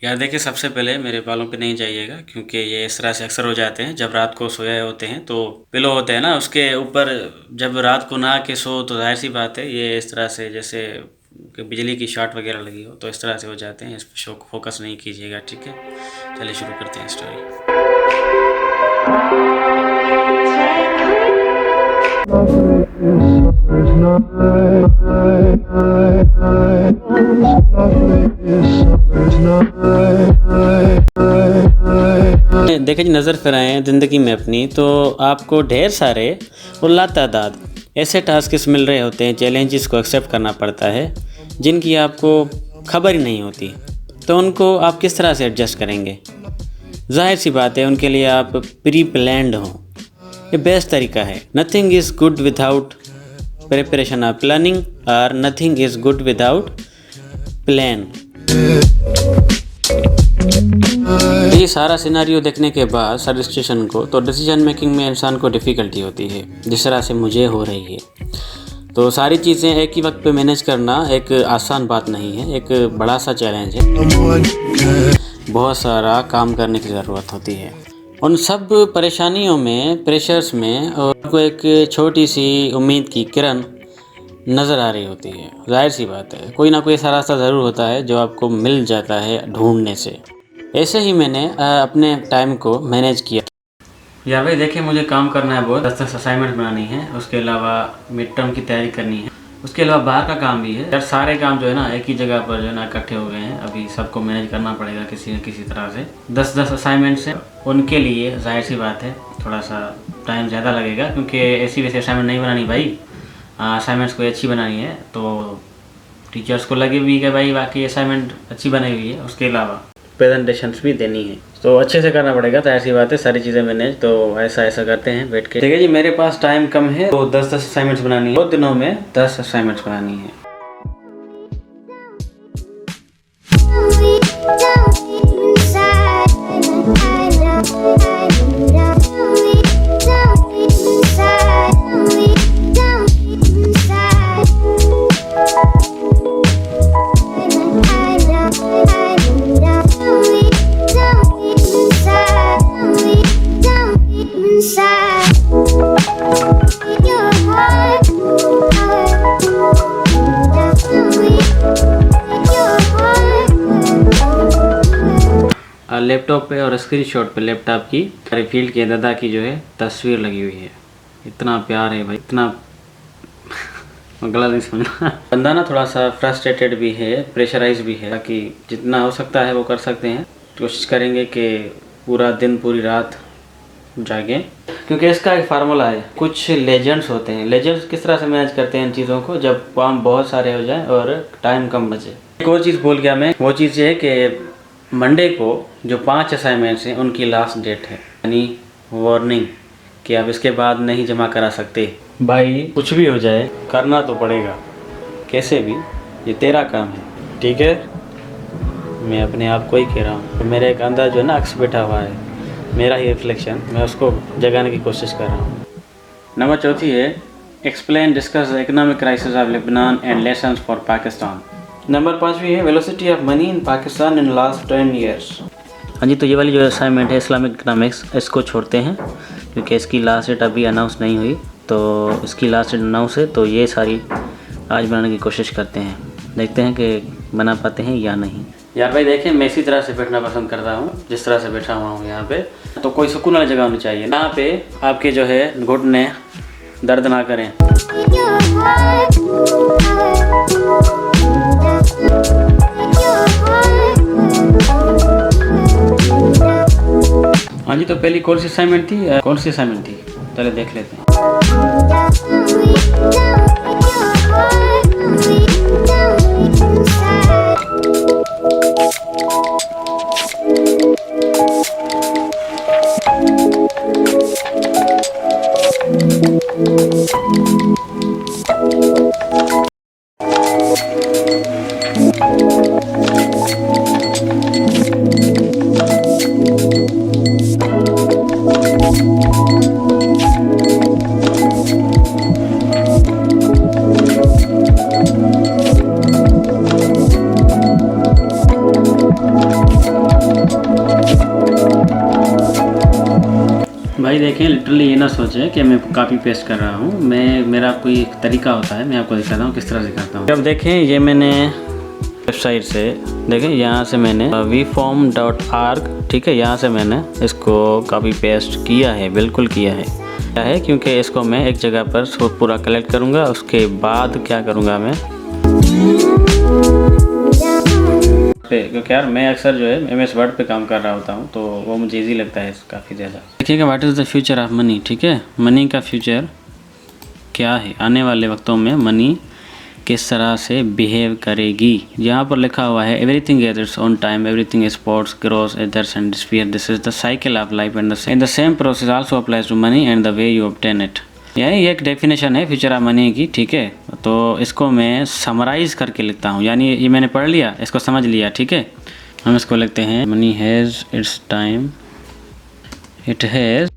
यार देखिए, सबसे पहले मेरे बालों पे नहीं जाइएगा, क्योंकि ये इस तरह से अक्सर हो जाते हैं। जब रात को सोए होते हैं तो पिलो होते हैं ना उसके ऊपर, जब रात को नहा के सो तो जाहिर सी बात है ये इस तरह से जैसे कि बिजली की शॉट वगैरह लगी हो, तो इस तरह से हो जाते हैं। इस पर शो फोकस नहीं कीजिएगा, ठीक है। चलिए शुरू करते हैं स्टोरी। देखिए जी, नज़र फिराएं ज़िंदगी में अपनी तो आपको ढेर सारे और लातादाद ऐसे टास्क मिल रहे होते हैं, चैलेंजेस को एक्सेप्ट करना पड़ता है जिनकी आपको खबर ही नहीं होती। तो उनको आप किस तरह से एडजस्ट करेंगे? जाहिर सी बात है उनके लिए आप प्री प्लान्ड हों, ये बेस्ट तरीका है। Nothing is good without preparation और प्लानिंग, और nothing is good without plan. ये सारा सिनारियो देखने के बाद सारी सिचुएशन को, तो डिसीजन मेकिंग में इंसान को डिफ़िकल्टी होती है, जिस तरह से मुझे हो रही है। तो सारी चीज़ें एक ही वक्त पे मैनेज करना एक आसान बात नहीं है, एक बड़ा सा चैलेंज है। बहुत सारा काम करने की ज़रूरत होती है। उन सब परेशानियों में, प्रेशर्स में, और आपको एक छोटी सी उम्मीद की किरण नज़र आ रही होती है। जाहिर सी बात है कोई ना कोई ऐसा रास्ता ज़रूर होता है जो आपको मिल जाता है ढूंढने से। ऐसे ही मैंने अपने टाइम को मैनेज किया। यार भाई देखिए, मुझे काम करना है बहुत, 10 असाइनमेंट बनानी है, उसके अलावा मिड टर्म की तैयारी करनी है, उसके अलावा बाहर का काम भी है। यार सारे काम जो है ना एक ही जगह पर जो है ना इकट्ठे हो गए हैं। अभी सबको मैनेज करना पड़ेगा किसी न किसी तरह से। 10 असाइनमेंट्स हैं, उनके लिए जाहिर सी बात है थोड़ा सा टाइम ज़्यादा लगेगा, क्योंकि ऐसी वैसी असाइनमेंट नहीं बनानी भाई। असाइनमेंट्स को अच्छी बनानी है, तो टीचर्स को लगे भी कि भाई वाकई असाइनमेंट अच्छी बनाई हुई है। उसके अलावा प्रेजेंटेशंस भी देनी है, तो अच्छे से करना पड़ेगा। तो ऐसी बात है, सारी चीज़ें मैनेज। तो ऐसा करते हैं बैठ के। ठीक है जी, मेरे पास टाइम कम है, तो 10 असाइनमेंट्स बनानी है। 2 दिनों में 10 असाइनमेंट्स बनानी है। लैपटॉप पे और स्क्रीनशॉट पे लैपटॉप की फील्ड के दादा की जो है तस्वीर लगी हुई है। इतना प्यार है भाई, इतना गलत नहीं समझना। बंदा ना थोड़ा सा फ्रस्ट्रेटेड भी है, प्रेशराइज भी है, ताकि जितना हो सकता है वो कर सकते हैं। कोशिश करेंगे कि पूरा दिन पूरी रात जागें, क्योंकि इसका एक फार्मूला है। कुछ लेजेंड्स होते हैं, लेजेंड्स किस तरह से मैनेज करते हैं इन चीज़ों को, जब काम बहुत सारे हो जाएं और टाइम कम बचे। एक और चीज़ भूल गया मैं, वो चीज़ ये है कि मंडे को जो 5 असाइनमेंट्स हैं उनकी लास्ट डेट है, यानी वार्निंग कि आप इसके बाद नहीं जमा करा सकते। भाई कुछ भी हो जाए करना तो पड़ेगा, कैसे भी, ये तेरा काम है, ठीक है। मैं अपने आप को ही कह रहा हूँ। मेरे एक अंदर जो है ना अक्स बैठा हुआ है, मेरा ही रिफ्लेक्शन, मैं उसको जगाने की कोशिश कर रहा हूँ। नंबर 4 है explain discuss the economic crisis of Lebanon and lessons for Pakistan. Number 5 है velocity of money in Pakistan in last 10 years. हाँ जी, तो ये वाली जो असाइनमेंट है इस्लामिक इकनॉमिक्स, इसको छोड़ते हैं क्योंकि इसकी लास्ट डेट अभी अनाउंस नहीं हुई। तो इसकी लास्ट डेट अनाउंस है, तो ये सारी आज बनाने की कोशिश करते हैं, देखते हैं कि बना पाते हैं या नहीं। यार भाई देखिए, मैं इसी तरह से बैठना पसंद करता हूँ जिस तरह से बैठा हुआ हूँ यहाँ पे। तो कोई सुकून वाली जगह होनी चाहिए, यहाँ पे आपके जो है घुटने दर्द ना करें। हाँ जी, तो पहली कौन सी असाइनमेंट थी? चले देख लेते हैं। भाई देखें, लिटरली ये ना सोचें कि मैं कॉपी पेस्ट कर रहा हूँ। मेरा कोई एक तरीका होता है, मैं आपको दिखाता हूँ किस तरह से करता हूँ। अब देखें, ये मैंने वेबसाइट से देखें, यहाँ से मैंने vform.org, ठीक है, यहाँ से मैंने इसको कॉपी पेस्ट किया है, बिल्कुल किया है क्योंकि इसको मैं एक जगह पर पूरा कलेक्ट करूँगा। उसके बाद क्या करूँगा मैं, क्योंकि यार मैं अक्सर जो है MS वर्ड पे काम कर रहा होता हूँ, तो वो मुझे इजी लगता है काफ़ी ज़्यादा। देखिएगा, what is the future of money, ठीक है, मनी का फ्यूचर क्या है, आने वाले वक्तों में मनी किस तरह से बिहेव करेगी। यहाँ पर लिखा हुआ है everything has its own time, everything sprouts grows withers and disappear, this is the cycle of life and the same process also applies to money and the way you obtain it. यानी एक definition है future of money की, ठीक है। तो इसको मैं summarise करके लिखता हूँ, यानी ये मैंने पढ़ लिया, इसको समझ लिया, ठीक है। हम इसको लिखते हैं, money has its time, it has,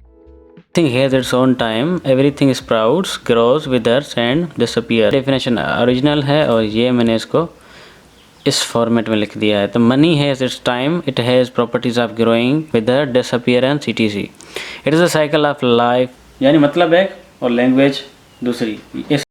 everything has its own time, everything sprouts, grows, withers and disappears। Definition original है और ये मैंने इसको इस फॉर्मेट में लिख दिया है। तो money has its time, it has properties of growing, wither, disappearance, etc। It is a cycle of life, यानी मतलब एक और लैंग्वेज दूसरी। इस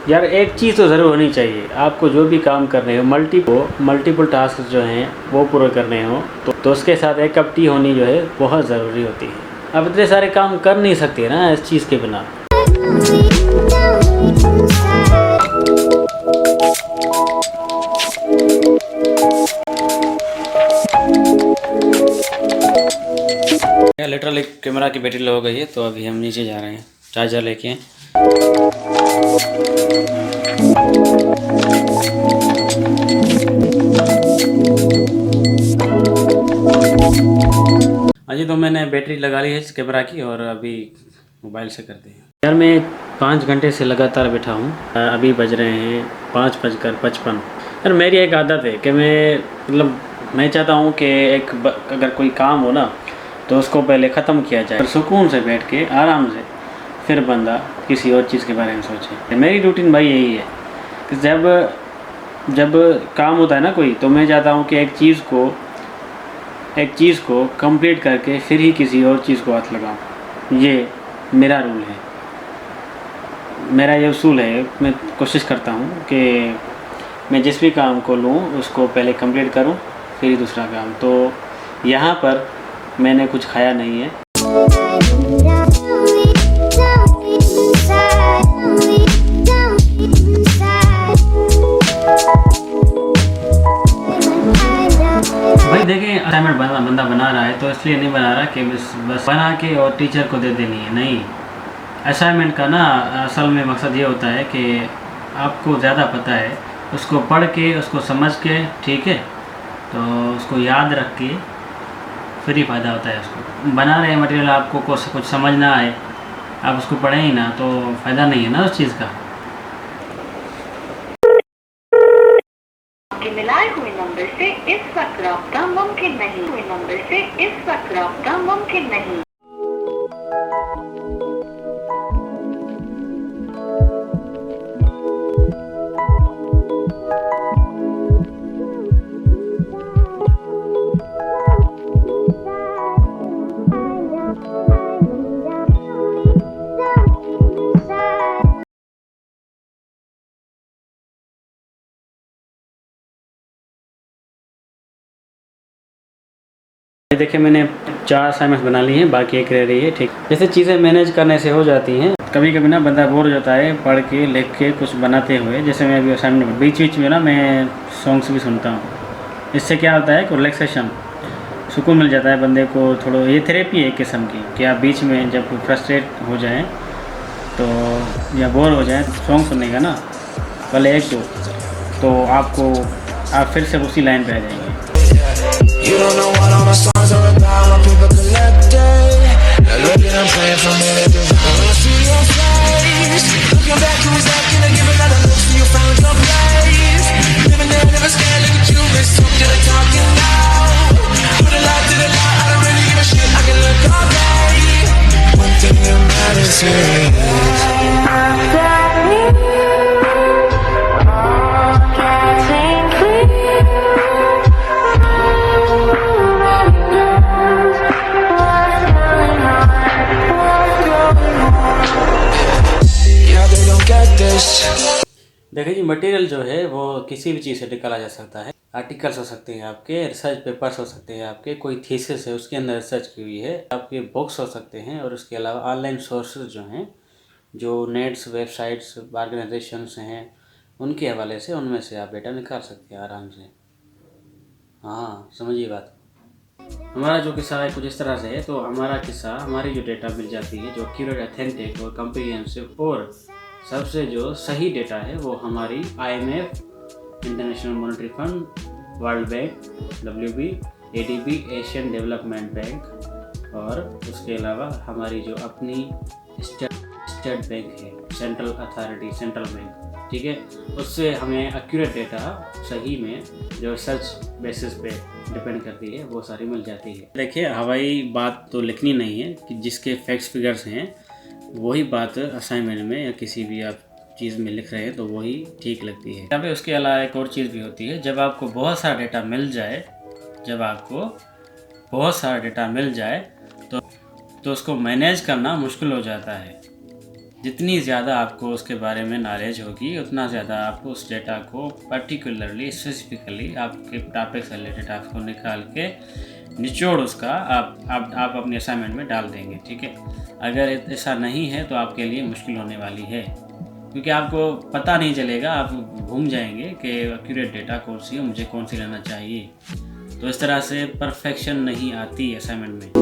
यार एक चीज़ तो ज़रूर होनी चाहिए, आपको जो भी काम कर रहे हो, मल्टीपल टास्क जो हैं वो पूरे करने हो, तो उसके साथ एक कप टी होनी जो है बहुत ज़रूरी होती है। अब इतने सारे काम कर नहीं सकते ना इस चीज़ के बिना। लिटरली कैमरा की बैटरी लो हो गई है, तो अभी हम नीचे जा रहे हैं चार्जर लेके। अजी तो मैंने बैटरी लगा ली है इस कैमरा की और अभी मोबाइल से करते हैं। यार मैं 5 घंटे से लगातार बैठा हूँ, अभी बज रहे हैं 5:55। यार मेरी एक आदत है कि मैं चाहता हूँ कि अगर कोई काम हो ना तो उसको पहले ख़त्म किया जाए, सुकून से बैठ के आराम से, फिर बंदा किसी और चीज़ के बारे में सोचे। मेरी रूटीन भाई यही है कि जब काम होता है ना कोई, तो मैं चाहता हूँ कि एक चीज़ को कंप्लीट करके फिर ही किसी और चीज़ को हाथ लगाऊँ। ये मेरा रूल है, मेरा ये उसूल है। मैं कोशिश करता हूँ कि मैं जिस भी काम को लूँ उसको पहले कंप्लीट करूँ, फिर ही दूसरा काम। तो यहाँ पर मैंने कुछ खाया नहीं है। भाई देखें, असाइनमेंट बंदा बना रहा है तो इसलिए नहीं बना रहा कि बस बना के और टीचर को दे देनी है, नहीं। असाइनमेंट का ना असल में मकसद ये होता है कि आपको ज़्यादा पता है, उसको पढ़ के, उसको समझ के, ठीक है, तो उसको याद रख के फिर ही फ़ायदा होता है। उसको बना रहे मटेरियल, आपको कुछ समझ ना आए, आप उसको पढ़ें ही ना, तो फ़ायदा नहीं है ना उस चीज़ का। मिलाए हुए नंबर से इस वक्त रब्ता मुमकिन नहीं। देखिए मैंने 4 असाइनमेंट्स बना ली हैं, बाकी एक रह रही है, ठीक। जैसे चीज़ें मैनेज करने से हो जाती हैं, कभी कभी ना बंदा बोर हो जाता है पढ़ के लिख के कुछ बनाते हुए। जैसे मैं अभी असाइनमेंट बीच में ना मैं सॉन्ग्स भी सुनता हूँ। इससे क्या होता है कि रिलैक्सेशन, सुकून मिल जाता है बंदे को। थोड़ा ये थेरेपी है एक किस्म की कि आप बीच में जब फ्रस्ट्रेट हो जाएँ तो या बोर हो जाएँ तो सॉन्ग सुनने का ना पहले एक दो, तो आप फिर से उसी लाइन पे आ जाएंगे। You don't know what all my songs are about. When people collected, now look at I'm playing from it. I see your face. serious. Yeah, they don't get this. देखिए जी, मटेरियल जो है वो किसी भी चीज़ से निकाला जा सकता है। आर्टिकल्स हो सकते हैं आपके, रिसर्च पेपर्स हो सकते हैं आपके, कोई थीसिस है उसके अंदर रिसर्च की हुई है, आपके बुक्स हो सकते हैं, और उसके अलावा ऑनलाइन सोर्सेज जो हैं, जो नेट्स, वेबसाइट्स, ऑर्गेनाइजेशंस हैं, उनके हवाले से उनमें से आप डेटा निकाल सकते हैं आराम से। हाँ, समझिए बात। हमारा जो किस्सा है कुछ इस तरह से है। तो हमारा किस्सा, हमारी जो डेटा मिल जाती है जो एक्यूरेट, ऑथेंटिक और कम्प्रिहेंसिव और सबसे जो सही डेटा है वो हमारी IMF, international monetary fund, world bank, WB, ADB, Asian development bank, और उसके अलावा हमारी जो अपनी स्टेट बैंक है, सेंट्रल अथॉरिटी, सेंट्रल बैंक, ठीक है, उससे हमें एक्यूरेट डेटा सही में जो रिसर्च बेसिस पे डिपेंड करती है वो सारी मिल जाती है। देखिए, हवाई बात तो लिखनी नहीं है कि जिसके फैक्ट्स फिगर्स हैं वही बात असाइनमेंट में या किसी भी आप चीज़ में लिख रहे हैं तो वही ठीक लगती है। यहाँ पे उसके अलावा एक और चीज़ भी होती है, जब आपको बहुत सारा डेटा मिल जाए तो उसको मैनेज करना मुश्किल हो जाता है। जितनी ज़्यादा आपको उसके बारे में नॉलेज होगी उतना ज़्यादा आपको उस डेटा को पर्टिकुलरली, स्पेसिफिकली आपके टॉपिक से रिलेटेड आपको निकाल के निचोड़ उसका आप अपने असाइनमेंट में डाल देंगे, ठीक है। अगर ऐसा नहीं है तो आपके लिए मुश्किल होने वाली है, क्योंकि आपको पता नहीं चलेगा, आप घूम जाएंगे कि एक्यूरेट डेटा कौन सी है, मुझे कौन सी लेना चाहिए। तो इस तरह से परफेक्शन नहीं आती असाइनमेंट में।